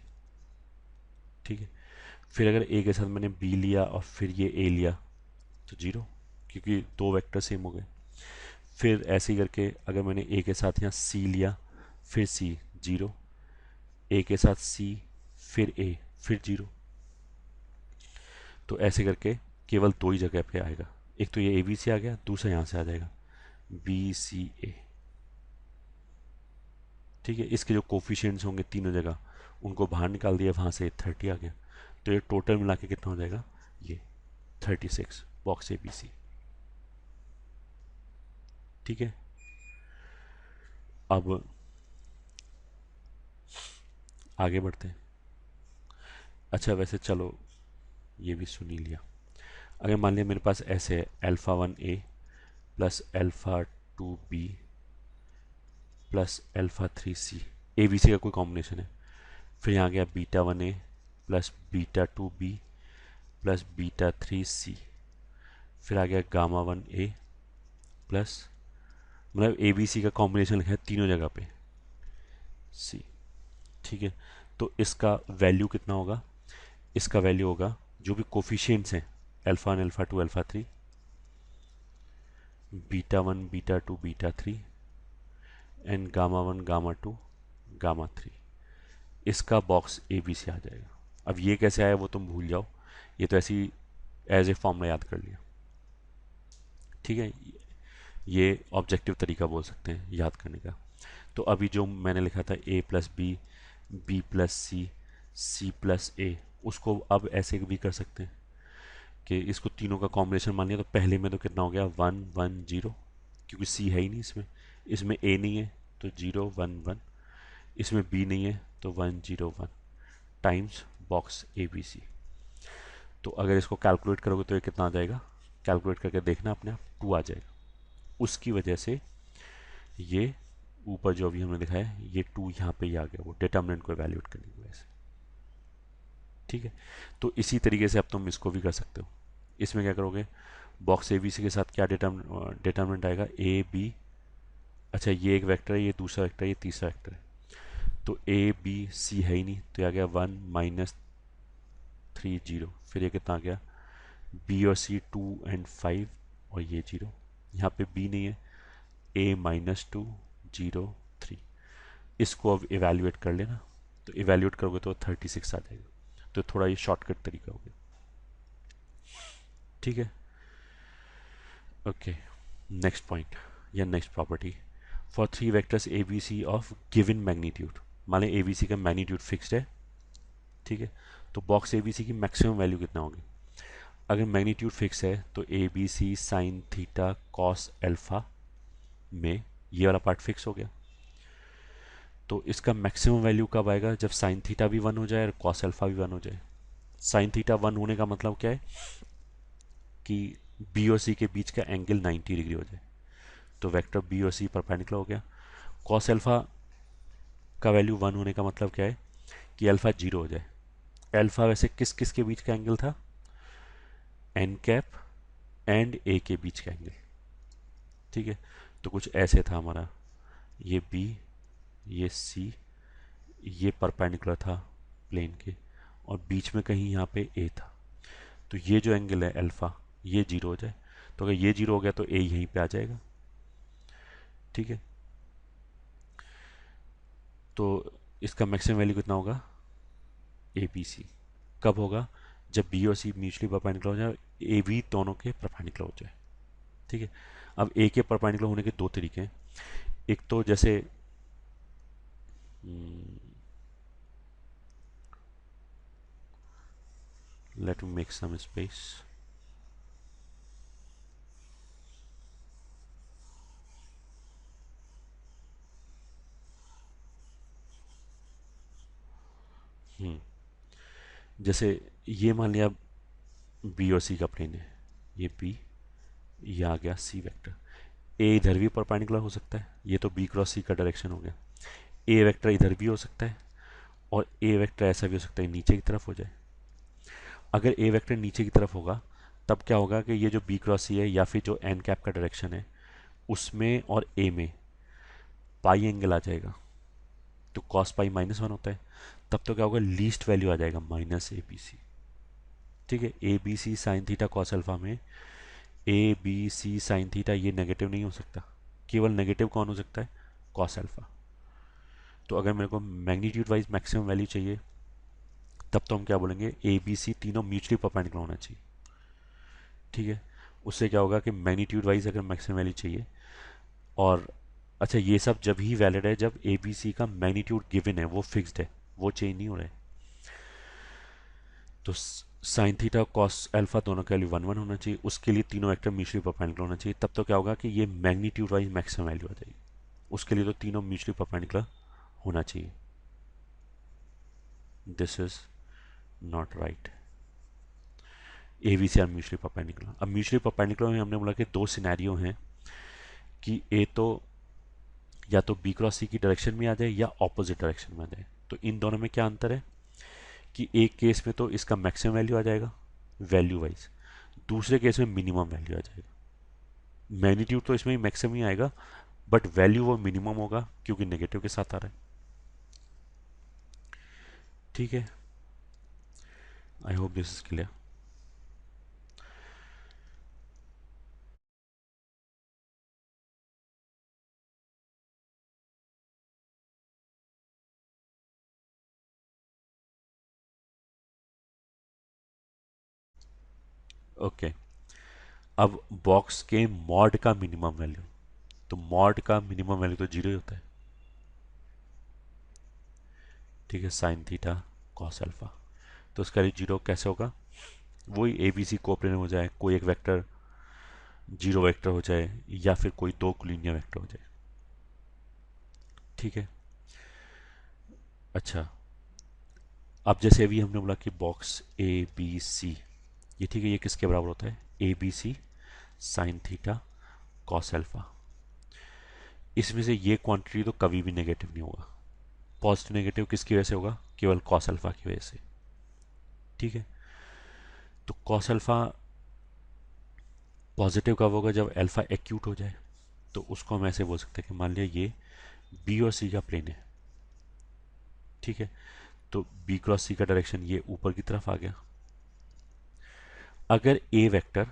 ठीक है, फिर अगर ए के साथ मैंने बी लिया और फिर ये ए लिया तो 0, क्योंकि दो वेक्टर सेम हो गए। फिर ऐसे ही करके अगर मैंने ए के साथ यहाँ सी लिया फिर सी 0, ए के साथ सी फिर ए फिर 0। तो ऐसे करके केवल दो ही जगह पे आएगा, एक तो ये ए बी सी आ गया, दूसरा यहाँ से आ जाएगा बी सी ए। ठीक है, इसके जो कोफिशिएंट्स होंगे तीनों जगह उनको बाहर निकाल दिया, वहाँ से 30 आ गया। तो ये टोटल मिला के कितना हो जाएगा, ये 36 बॉक्स ए बी सी। ठीक है, अब आगे बढ़ते हैं। अच्छा वैसे चलो ये भी सुन ही लिया। अगर मान लिया मेरे पास ऐसे है alpha 1 A plus alpha 2 B plus alpha 3 C, A B C का कोई कॉम्बिनेशन है। फिर यहाँ गया beta 1 A plus beta 2 B plus beta 3 C. फिर आ गया गामा 1 ए प्लस, मतलब ए बी सी का कॉम्बिनेशन लिखा है तीनों जगह पे सी। ठीक है, तो इसका वैल्यू कितना होगा, इसका वैल्यू होगा जो भी कोफिशिएंट्स हैं alpha 1 alpha 2 alpha 3, beta 1 beta 2 beta 3 and gamma 1 gamma 2 gamma 3, इसका बॉक्स ए बी सी आ जाएगा। अब ये कैसे आया वो तुम भूल जाओ, ये तो ऐसी एज ए फॉर्मूला याद कर लिया। ठीक है, ये ऑब्जेक्टिव तरीका बोल सकते हैं याद करने का। तो अभी जो मैंने लिखा था a plus B B plus C C plus A, उसको अब ऐसे भी कर सकते हैं कि इसको तीनों का कॉम्बिनेशन मान लिया। तो पहले में तो कितना हो गया 1 1 0, क्योंकि सी है ही नहीं इसमें, इसमें a नहीं है तो 0 1 1, इसमें b नहीं है तो 1 0 1 times box A B C. तो अगर इसको कैलकुलेट करोगे तो ये कितना आ जाएगा, कैलकुलेट करके देखना अपने आप 2 आ जाएगा। उसकी वजह से ये ऊपर जो अभी हमने लिखा है ये 2 यहाँ पे ही आ गया, वो डिटर्मिनेंट को एवेल्यूएट करने की वजह से। ठीक है, तो इसी तरीके से अब तुम इसको भी कर सकते हो। इसमें क्या करोगे, बॉक्स ए बी सी के साथ क्या डिटर्मिनेंट आएगा, ए बी, अच्छा ये एक वेक्टर है, ये दूसरा वेक्टर है, ये तीसरा वेक्टर है। तो ए बी सी है ही नहीं, तो ये आ गया 1 माइनस 3 0। फिर ये कितना आ गया, बी और सी 2 एंड 5 और ये 0, यहाँ पे बी नहीं है, a माइनस 2 0 3। इसको अब इवेल्युएट कर लेना, तो इवेल्युएट करोगे तो 36 आ जाएगा। तो थोड़ा ये शॉर्टकट तरीका हो गया। ठीक है, ओके, नेक्स्ट पॉइंट या next property, for 3 vectors A B C of given magnitude. मान लें ए बी सी का मैग्नीट्यूड फिक्स्ड है, ठीक है, तो बॉक्स ए बी सी की मैक्सिमम वैल्यू कितना होगी। अगर मैग्नीट्यूड फिक्स है तो A B C sine theta cos alpha में ये वाला पार्ट फिक्स हो गया। तो इसका मैक्सिमम वैल्यू कब आएगा, जब साइन थीटा भी 1 हो जाए और कॉस अल्फा भी 1 हो जाए। साइन थीटा 1 होने का मतलब क्या है कि बी और सी के बीच का एंगल 90 डिग्री हो जाए, तो वेक्टर बी और सी परपेंडिकुलर हो गया। कॉस अल्फा का वैल्यू 1 होने का मतलब क्या है कि अल्फा 0 हो जाए। अल्फा वैसे किस किस के बीच का एंगल था, एन कैप एंड ए के बीच का एंगल। ठीक है, तो कुछ ऐसे था हमारा, ये बी ये सी, ये परपेंडिकुलर था प्लेन के, और बीच में कहीं यहाँ पे ए था। तो ये जो एंगल है अल्फा ये 0 हो जाए, तो अगर ये 0 हो गया तो ए यहीं पे आ जाएगा। ठीक है, तो इसका मैक्सिमम वैल्यू कितना होगा, ए बी सी। कब होगा, जब बी और सी म्यूचुअली परपेंडिकुलर हो जाए, ए बी दोनों के परपेंडिकुलर हो जाए। ठीक है, अब ए के परपेंडिकुलर होने के दो तरीके हैं। एक तो जैसे let me make some space. जैसे ये मान लिया बी और सी का प्लेन है, ये बी, ये आ गया सी वेक्टर। ए इधर भी परपेंडिकुलर हो सकता है, ये तो बी क्रॉस सी का डायरेक्शन हो गया। ए वेक्टर इधर भी हो सकता है, और ए वेक्टर ऐसा भी हो सकता है नीचे की तरफ हो जाए। अगर ए वेक्टर नीचे की तरफ होगा तब क्या होगा कि ये जो बी क्रॉस सी है या फिर जो एन कैप का डायरेक्शन है उसमें और ए में पाई एंगल आ जाएगा, तो कॉस पाई -1 होता है। तब तो क्या होगा, लीस्ट वैल्यू आ जाएगा माइनस ए बी सी। ठीक है, A B C sine theta cos alpha में A B C sine theta ये नेगेटिव नहीं हो सकता, केवल नेगेटिव कौन हो सकता है, कॉस अल्फा। तो अगर मेरे को मैग्नीट्यूड वाइज मैक्सिमम वैल्यू चाहिए तब तो हम क्या बोलेंगे, ए बी सी तीनों म्यूचुअली परपेंडिकुलर होना चाहिए। ठीक है, उससे क्या होगा कि मैग्नीट्यूड वाइज अगर मैक्सिमम वैल्यू चाहिए, और अच्छा ये सब जब ही वैलिड है जब ए बी सी का मैग्नीट्यूड गिवन है, वो फिक्स्ड है, वो चेंज नहीं हो रहा है। तो साइन थीटा कॉस अल्फा दोनों का वैल्यू 1 1 होना चाहिए, उसके लिए तीनों वेक्टर म्यूचुअली परपेंडिकुलर होना चाहिए। तब तो क्या होगा कि ये मैग्नीट्यूड वाइज मैक्सिमम वैल्यू आ जाएगी, उसके लिए तो तीनों म्यूचुअली परपेंडिकुलर होना चाहिए। This is not right, A B C are mutually perpendicular. अब म्यूचुअली परपेंडिकुलर में हमने बोला कि दो सिनेरियो हैं कि ए तो या तो बी क्रॉस सी की डायरेक्शन में आ जाए या ऑपोजिट डायरेक्शन में आ जाए। तो इन दोनों में क्या अंतर है कि एक केस में तो इसका मैक्सिमम वैल्यू आ जाएगा वैल्यू वाइज, दूसरे केस में मिनिमम वैल्यू आ जाएगा। मैग्नीट्यूड तो इसमें मैक्सिमम ही आएगा, बट वैल्यू वो मिनिमम होगा क्योंकि नेगेटिव के साथ आ रहा है। ठीक है, I hope this is clear. Okay, अब बॉक्स के मॉड का मिनिमम वैल्यू, तो मॉड का मिनिमम वैल्यू तो 0 ही होता है। ठीक है, साइन थीटा कॉस अल्फा, तो उसका 0 कैसे होगा, वही ए बी सी कोऑर्डिनेट हो जाए, कोई एक वेक्टर 0 वेक्टर हो जाए या फिर कोई दो लीनियर वेक्टर हो जाए। ठीक है, अच्छा अब जैसे अभी हमने बोला कि बॉक्स ए बी सी, ये ठीक है, ये किसके बराबर होता है, A B C sine theta cos alpha. इसमें से ये क्वांटिटी तो कभी भी नेगेटिव नहीं होगा, पॉजिटिव नेगेटिव किसकी वजह से होगा, केवल कॉस अल्फा की वजह से। ठीक है, तो कॉस अल्फा पॉजिटिव कब होगा, जब अल्फा एक्यूट हो जाए। तो उसको हम ऐसे बोल सकते हैं कि मान लिया ये बी और सी का प्लेन है। ठीक है, तो बी क्रॉस सी का डायरेक्शन ये ऊपर की तरफ आ गया। अगर ए वेक्टर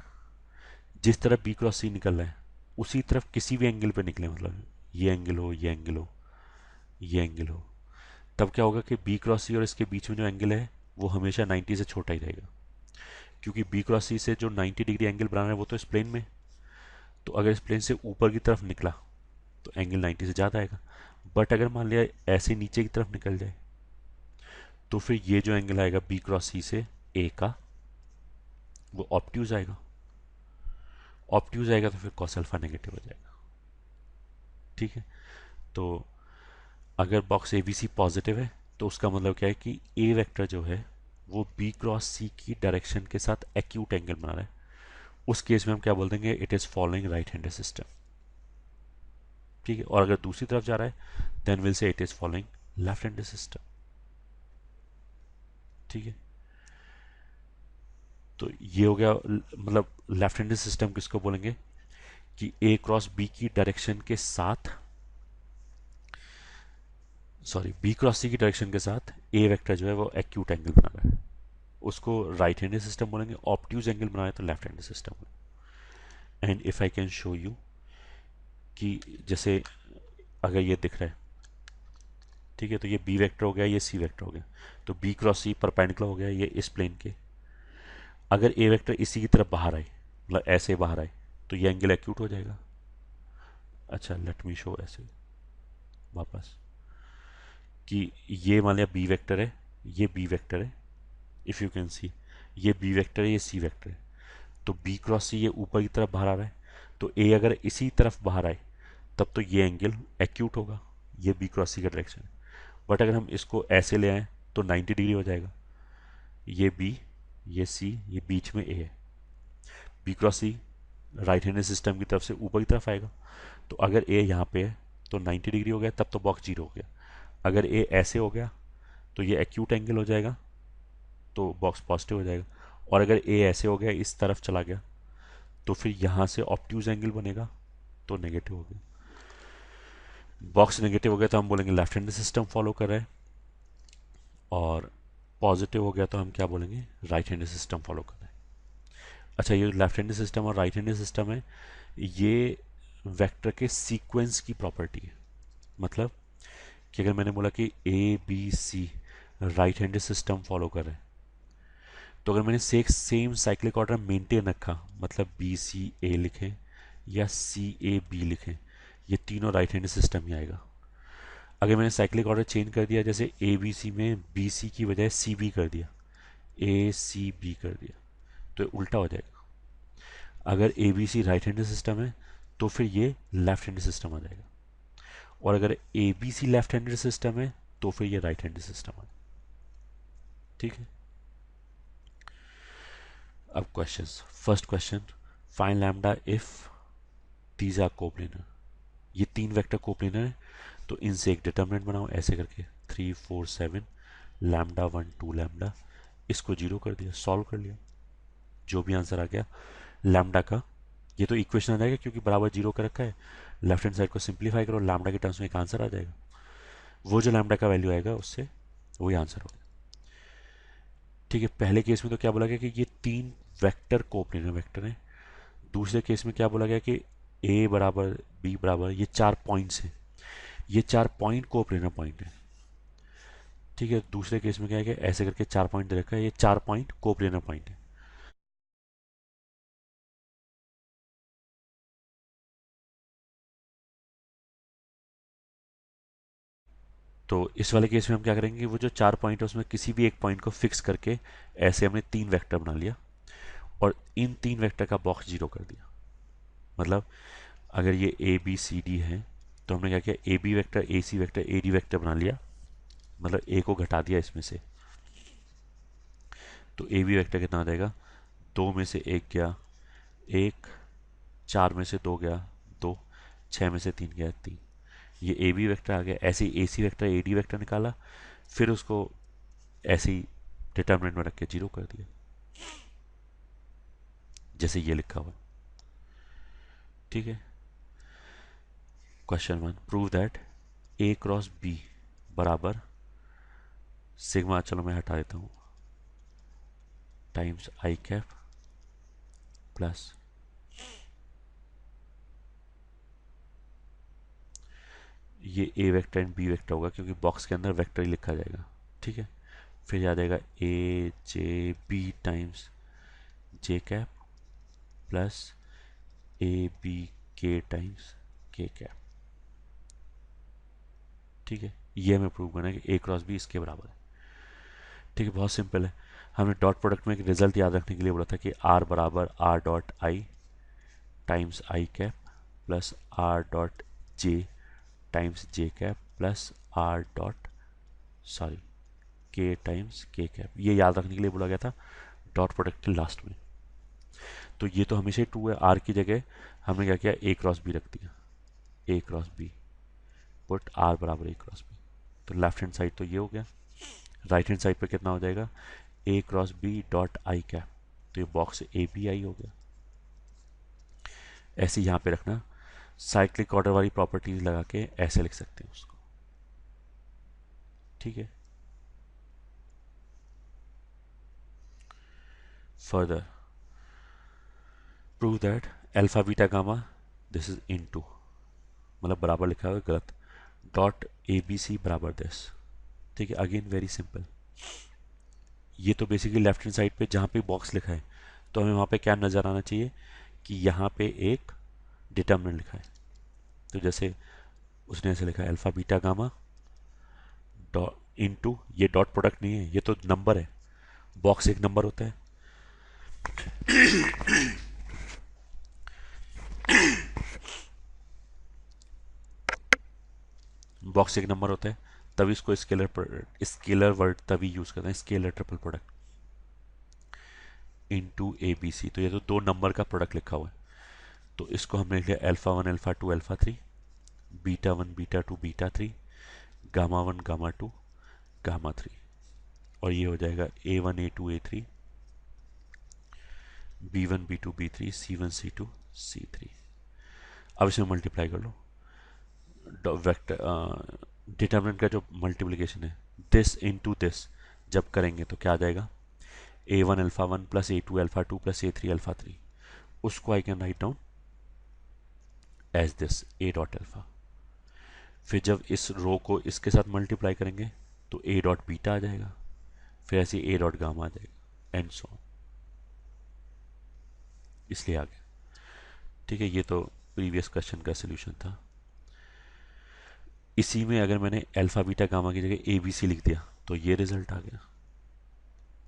जिस तरफ बी क्रॉस सी निकल रहा है उसी तरफ किसी भी एंगल पे निकले, मतलब ये एंगल हो, ये एंगल हो, ये एंगल हो, तब क्या होगा कि बी क्रॉस सी और इसके बीच में जो एंगल है वो हमेशा 90 से छोटा ही रहेगा, क्योंकि बी क्रॉस सी से जो 90 डिग्री एंगल बना है वो तो इस प्लेन में। तो अगर इस प्लेन से ऊपर की तरफ निकला तो एंगल 90 से ज़्यादा आएगा। बट अगर मान लिया ऐसे नीचे की तरफ निकल जाए तो फिर ये जो एंगल आएगा बी क्रॉस सी से ए का, वो ऑप्ट्यूज आएगा। ऑप्ट्यूज आएगा तो फिर कॉस अल्फा नेगेटिव हो जाएगा। ठीक है, तो अगर box A B C positive है तो उसका मतलब क्या है कि ए वेक्टर जो है वो बी क्रॉस सी की डायरेक्शन के साथ एक्यूट एंगल बना रहा है। उस केस में हम क्या बोल देंगे, it is following right handed system. ठीक है, और अगर दूसरी तरफ जा रहा है then will say it is following left handed system. ठीक है, तो ये हो गया, मतलब लेफ्ट हैंडेड सिस्टम किसको बोलेंगे कि ए क्रॉस बी की डायरेक्शन के साथ, सॉरी बी क्रॉस सी की डायरेक्शन के साथ ए वेक्टर जो है वो एक्यूट एंगल बना रहा है, उसको राइट हैंडेड सिस्टम बोलेंगे। ऑप्ट्यूज एंगल बना रहा है तो लेफ्ट हैंडेड सिस्टम बोलेंगे। And if I can show you कि जैसे अगर ये दिख रहा है, ठीक है, तो ये बी वेक्टर हो गया, ये सी वेक्टर हो गया, तो बी क्रॉस सी परपेंडिकुलर हो गया ये इस प्लेन के। अगर ए वेक्टर इसी की तरफ बाहर आए, मतलब ऐसे बाहर आए, तो ये एंगल एक्यूट हो जाएगा। अच्छा, लेट मी शो ऐसे वापस कि ये मान लिया बी वेक्टर है, ये बी वेक्टर है, इफ यू कैन सी ये बी वेक्टर है, ये सी वेक्टर है, तो बी क्रॉस सी ये ऊपर की तरफ बाहर आ रहा है, तो ए अगर इसी तरफ बाहर आए तब तो ये एंगल एक्यूट होगा, ये बी क्रॉस सी का डायरेक्शन है। बट अगर हम इसको ऐसे ले आए तो 90 डिग्री हो जाएगा, ये बी, ये सी, ये बीच में ए है, बी क्रॉस सी राइट हैंड सिस्टम की तरफ से ऊपर की तरफ आएगा, तो अगर ए यहाँ पे है तो 90 डिग्री हो गया, तब तो बॉक्स जीरो हो गया। अगर ए ऐसे हो गया तो ये एक्यूट एंगल हो जाएगा, तो बॉक्स पॉजिटिव हो जाएगा। और अगर ए ऐसे हो गया, इस तरफ चला गया, तो फिर यहाँ से ऑप्ट्यूज एंगल बनेगा, तो नेगेटिव हो गया। बॉक्स नेगेटिव हो गया तो हम बोलेंगे लेफ्ट हैंड सिस्टम फॉलो कर रहा है, और पॉजिटिव हो गया तो हम क्या बोलेंगे, राइट हैंड सिस्टम फॉलो कर रहे हैं। अच्छा, ये लेफ्ट हैंड सिस्टम और राइट हैंड सिस्टम है, ये वेक्टर के सीक्वेंस की प्रॉपर्टी है। मतलब कि अगर मैंने बोला कि A B C right hand system follow कर रहे हैं, तो अगर मैंने सेम साइक्लिक ऑर्डर मेंटेन रखा, मतलब बी सी ए लिखें या सी ए बी लिखें, ये तीनों राइट हैंड सिस्टम ही आएगा। अगर मैंने साइक्लिक ऑर्डर चेंज कर दिया, जैसे ए बी सी में बी सी की बजाय सी बी कर दिया, ए सी बी कर दिया, तो ये उल्टा हो जाएगा। अगर A B C right hand system है तो फिर ये लेफ्ट हैंड सिस्टम आ जाएगा, और अगर A B C left hand system है तो फिर ये राइट हैंड सिस्टम आ जाएगा। ठीक है, अब questions. First question, find lambda if these are coplanar. ये तीन वेक्टर कोप्लेनर है, तो इनसे एक डिटर्मिनेंट बनाओ ऐसे करके 3 4 7 लैम्डा 1 2 लैम्डा, इसको जीरो कर दिया, सॉल्व कर लिया, जो भी आंसर आ गया लैम्डा का, ये तो इक्वेशन आ जाएगा क्योंकि बराबर जीरो का रखा है, लेफ्ट हैंड साइड को सिंप्लीफाई करो, लैम्डा के टर्म्स में एक आंसर आ जाएगा, वो जो लैम्डा का वैल्यू आएगा उससे वही आंसर होगा। ठीक है, पहले केस में तो क्या बोला गया कि ये तीन वेक्टर कोप्लेनर वेक्टर हैं। दूसरे केस में क्या बोला गया कि ए बराबर बी बराबर ये चार पॉइंट्स हैं, ये चार पॉइंट कोप्लेनर पॉइंट है। ठीक है, दूसरे केस में क्या है कि ऐसे करके चार पॉइंट दे रखा है, ये चार पॉइंट कोप्लेनर पॉइंट है। तो इस वाले केस में हम क्या करेंगे कि वो जो चार पॉइंट है उसमें किसी भी एक पॉइंट को फिक्स करके ऐसे हमने तीन वेक्टर बना लिया, और इन तीन वेक्टर का बॉक्स जीरो कर दिया। मतलब अगर ये ए बी सी डी है तो हमने क्या किया, A B vector A C vector A D vector बना लिया, मतलब ए को घटा दिया इसमें से, तो ए बी वेक्टर कितना आ जाएगा, दो में से एक गया एक, चार में से दो गया दो, छः में से तीन गया तीन, ये ए बी वेक्टर आ गया। ऐसे ही ए C vector A D vector निकाला, फिर उसको ऐसे ही डिटर्मिनेंट में रख के जीरो कर दिया, जैसे ये लिखा हुआ। ठीक है, question one, prove that A cross B बराबर सिग्मा, चलो मैं हटा देता हूँ, टाइम्स आई कैप प्लस ये ए वेक्टर एंड बी वेक्टर होगा क्योंकि बॉक्स के अंदर वेक्टर ही लिखा जाएगा। ठीक है, फिर आ जाएगा A J B times J cap plus A B K times K cap. ठीक है, ये हमें प्रूव करना है कि ए क्रॉस बी इसके बराबर है। ठीक है, बहुत सिंपल है। हमने डॉट प्रोडक्ट में एक रिजल्ट याद रखने के लिए बोला था कि आर बराबर R dot I times I cap plus R dot J times J cap plus R dot sorry के टाइम्स के कैप, ये याद रखने के लिए बोला गया था डॉट प्रोडक्ट के लास्ट में। तो ये तो हमेशा ही ट्रू है, आर की जगह हमने क्या किया, ए क्रॉस बी रख दिया, ए क्रॉस बी पुट आर बराबर ए क्रॉस बी। तो लेफ्ट हैंड साइड तो ये हो गया, राइट हैंड साइड पे कितना हो जाएगा, A cross B dot I cap, तो ये बॉक्स ए बी आई हो गया। ऐसे यहाँ पे रखना, साइक्लिक ऑर्डर वाली प्रॉपर्टीज लगा के ऐसे लिख सकते हैं उसको। ठीक है, further prove that alpha beta gamma, this is into, मतलब बराबर लिखा हुआ है गलत, डॉट ए बी सी बराबर दिस। ठीक है, अगेन वेरी सिंपल। ये तो बेसिकली लेफ्ट हैंड साइड पे जहाँ पे बॉक्स लिखा है तो हमें वहाँ पे क्या नज़र आना चाहिए कि यहाँ पे एक डिटर्मिनेंट लिखा है। तो जैसे उसने ऐसे लिखा है alpha beta gamma dot into, ये डॉट प्रोडक्ट नहीं है, ये तो नंबर है, बॉक्स एक नंबर होता है। बॉक्स एक नंबर होता है, तभी इसको स्केलर वर्ड तभी यूज करते हैं, scalar triple product into A B C. तो ये तो दो नंबर का प्रोडक्ट लिखा हुआ है, तो इसको हमने लिखा alpha one alpha two alpha three, beta one beta two beta three, gamma one gamma two gamma three, और ये हो जाएगा A one A two A three, B one B two B three, C one C two C three. अब इसमें मल्टीप्लाई कर लो, वेक्टर डिटर्मिनेंट का जो मल्टीप्लिकेशन है दिस इनटू दिस जब करेंगे तो क्या आ जाएगा, A one alpha one plus A two alpha two plus A three alpha three, उसको I can write down as this A dot alpha. फिर जब इस रो को इसके साथ मल्टीप्लाई करेंगे तो ए डॉट बीटा आ जाएगा, फिर ऐसे ए डॉट गामा आ जाएगा एंड सो, इसलिए आ गया। ठीक है, ये तो प्रीवियस क्वेश्चन का सोल्यूशन था। इसी में अगर मैंने अल्फा बीटा गामा की जगह ए बी सी लिख दिया तो ये रिजल्ट आ गया।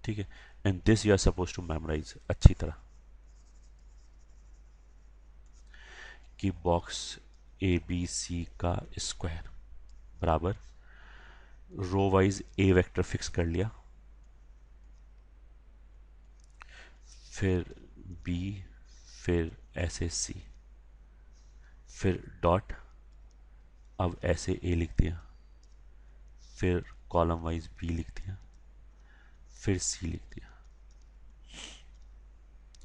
ठीक है, and this you are suppose to memorise अच्छी तरह कि बॉक्स ए बी सी का स्क्वायर बराबर रो वाइज ए वेक्टर फिक्स कर लिया, फिर बी, फिर ऐसे सी, फिर डॉट, अब ऐसे ए लिख दिया, फिर कॉलम वाइज बी लिख दिया, फिर सी लिख दिया।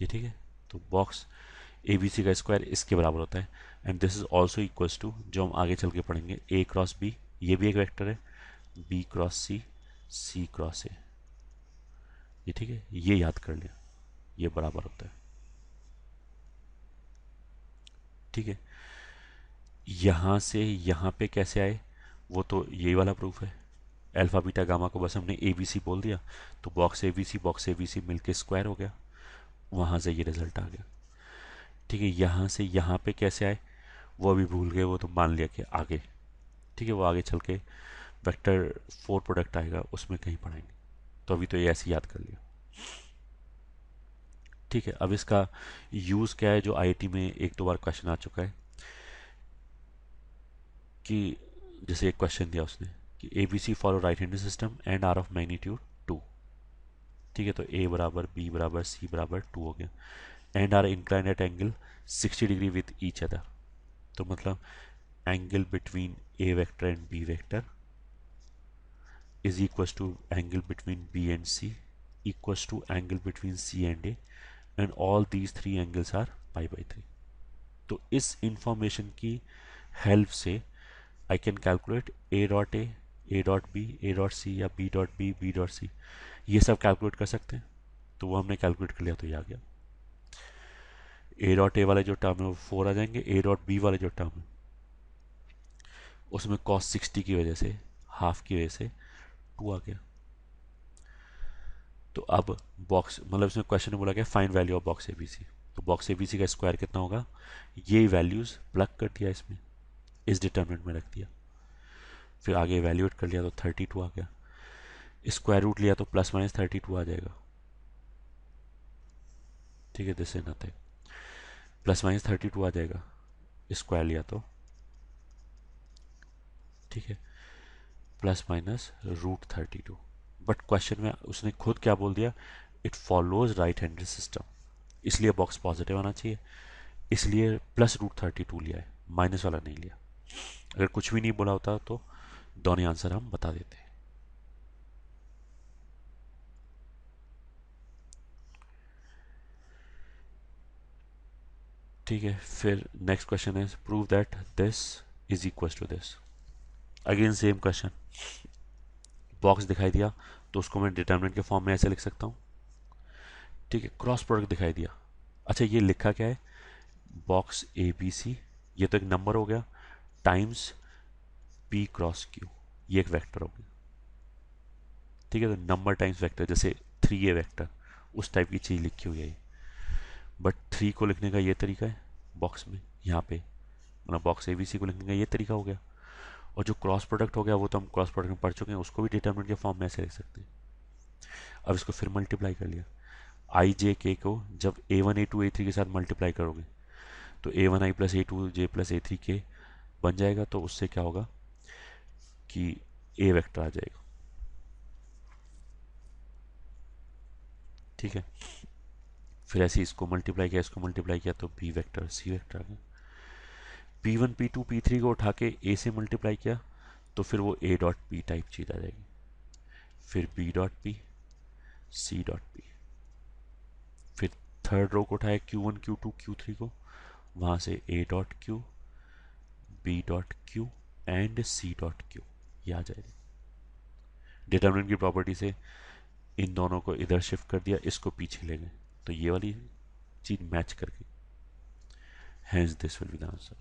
ये ठीक है, तो बॉक्स ए बी सी का स्क्वायर इसके बराबर होता है, and this is also equals to, जो हम आगे चल के पढ़ेंगे, ए क्रॉस बी, ये भी एक वेक्टर है, B cross C, C cross A. ये ठीक है, ये याद कर लिया, ये बराबर होता है। ठीक है, यहां से यहां पे कैसे आए वो तो यही वाला प्रूफ है, अल्फा बीटा गामा को बस हमने ए बी सी बोल दिया तो बॉक्स ए बी सी मिलके स्क्वायर हो गया, वहां से ये रिजल्ट आ गया। ठीक है, यहां से यहां पे कैसे आए वो अभी भूल गए, वो तो मान लिया कि आगे, ठीक है, वो आगे चल के वेक्टर फोर प्रोडक्ट आएगा उसमें कहीं पढ़ाएंगे, तो अभी तो ये ऐसे याद कर लिया। ठीक है, अब इसका यूज क्या है जो आईआईटी में एक दो बार क्वेश्चन आ चुका है, कि जैसे एक क्वेश्चन दिया उसने कि A B C follow right handed system and are of magnitude two. ठीक है, तो ए बराबर बी बराबर सी बराबर टू हो गया, and are inclined at angle 60 degree with each other. तो मतलब angle between A vector and B vector is equals to angle between B and C equals to angle between C and A, and all these three angles are pi by 3। तो इस इंफॉर्मेशन की हेल्प से I can calculate A dot B, A dot C, या B dot B, B dot C, ये सब कैलकुलेट कर सकते हैं। तो वो हमने कैलकुलेट कर लिया, तो ये आ गया। ए डॉट ए वाले जो टर्म है वो 4 आ जाएंगे, ए डॉट बी वाले जो टर्म है उसमें कॉस 60 की वजह से, हाफ की वजह से 2 आ गया। तो अब बॉक्स, मतलब इसमें क्वेश्चन में बोला गया find value of box ABC, तो बॉक्स एबीसी का स्क्वायर कितना होगा, ये वैल्यूज प्लग कर दिया इसमें, इस डिटर्मिनेंट में रख दिया, फिर आगे इवैल्यूएट कर लिया तो 32 आ गया, स्क्वायर रूट लिया तो प्लस माइनस 32 आ जाएगा। ठीक है, this is nothing, plus minus 32 आ जाएगा स्क्वायर लिया तो। ठीक है, plus minus root 32, but question में उसने खुद क्या बोल दिया, it follows right handed system, इसलिए बॉक्स पॉजिटिव आना चाहिए, इसलिए प्लस रूट 32 लिया है, माइनस वाला नहीं लिया। अगर कुछ भी नहीं बोला होता तो दोनों आंसर हम बता देते। ठीक है, फिर नेक्स्ट क्वेश्चन है prove that this is equal to this. Again same question, box दिखाई दिया तो उसको मैं डिटर्मिनेंट के फॉर्म में ऐसे लिख सकता हूँ। ठीक है, क्रॉस प्रोडक्ट दिखाई दिया, अच्छा ये लिखा क्या है, बॉक्स ए बी सी, ये तो एक नंबर हो गया, टाइम्स पी क्रॉस क्यू, ये एक वेक्टर हो गया। ठीक है, तो नंबर टाइम्स वेक्टर, जैसे 3A वेक्टर, उस टाइप की चीज़ लिखी हुई है ये। बट 3 को लिखने का ये तरीका है बॉक्स में, यहाँ पे मतलब बॉक्स ABC को लिखने का ये तरीका हो गया। और जो क्रॉस प्रोडक्ट हो गया वो तो हम क्रॉस प्रोडक्ट में पढ़ चुके हैं, उसको भी डिटर्मिनेंट के फॉर्म में ऐसे लिख सकते हैं। अब इसको फिर मल्टीप्लाई कर लिया, आई जे के को जब A1 A2 A3 के साथ मल्टीप्लाई करोगे तो A1I plus A2 J plus A3 के बन जाएगा, तो उससे क्या होगा कि ए वेक्टर आ जाएगा। ठीक है, फिर ऐसे इसको मल्टीप्लाई किया, इसको मल्टीप्लाई किया, तो बी वेक्टर सी वेक्टर आ गया। P1 P2 P3 को उठा के ए से मल्टीप्लाई किया तो फिर वो ए डॉट पी टाइप चीज आ जाएगी, फिर B dot P, C dot P, फिर थर्ड रो को उठाया Q1 Q2 Q3 को, वहां से A dot Q, B dot Q and C dot Q, ये आ जाएगा। डिटर्मिनेंट की प्रॉपर्टी से इन दोनों को इधर शिफ्ट कर दिया, इसको पीछे ले गए, तो ये वाली चीज मैच कर गई। Hence this will be the answer.